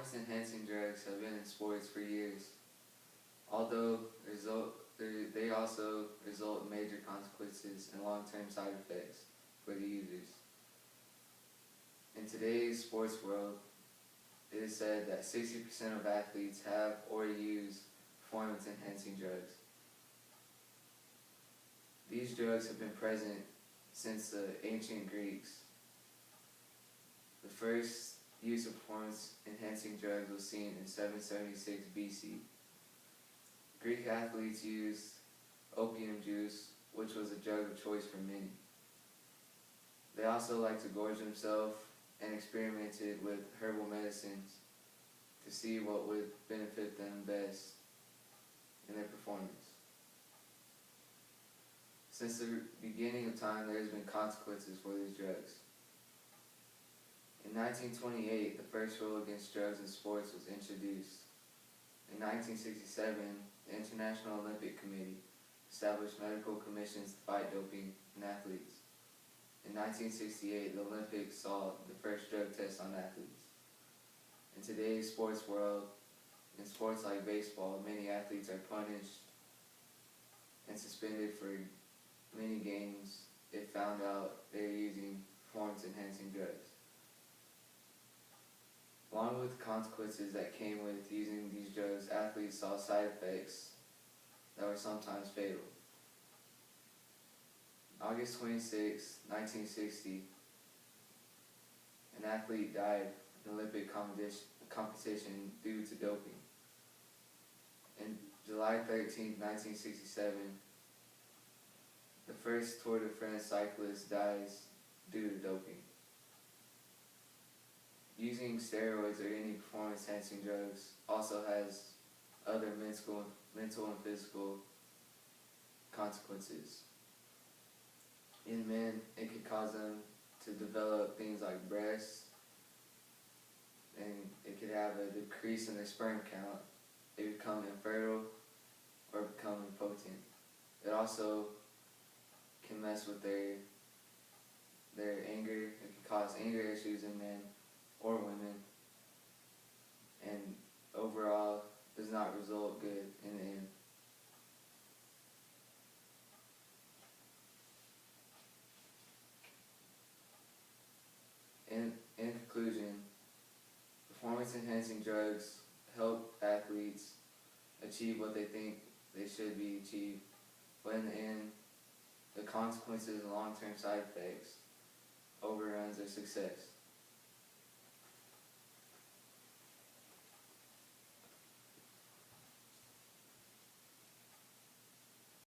Performance-enhancing drugs have been in sports for years, although they also result in major consequences and long-term side effects for the users. In today's sports world, it is said that 60% of athletes have or use performance-enhancing drugs. These drugs have been present since the ancient Greeks. The first use of performance-enhancing drugs was seen in 776 BC. Greek athletes used opium juice, which was a drug of choice for many. They also liked to gorge themselves and experimented with herbal medicines to see what would benefit them best in their performance. Since the beginning of time, there has been consequences for these drugs. In 1928, the first rule against drugs in sports was introduced. In 1967, the International Olympic Committee established medical commissions to fight doping in athletes. In 1968, the Olympics saw the first drug test on athletes. In today's sports world, in sports like baseball, many athletes are punished and suspended for many games if found out they are using performance-enhancing drugs. Along with the consequences that came with using these drugs, athletes saw side effects that were sometimes fatal. On August 26, 1960, an athlete died in an Olympic competition due to doping. On July 13, 1967, the first Tour de France cyclist dies due to doping. Using steroids or any performance-enhancing drugs also has other mental and physical consequences. In men, it could cause them to develop things like breasts, and it could have a decrease in their sperm count. They become infertile or become impotent. It also can mess with their anger. It can cause anger issues in men or women, and overall does not result good in the end. In conclusion, performance-enhancing drugs help athletes achieve what they think they should be achieved, but in the end, the consequences and long-term side effects overruns their success.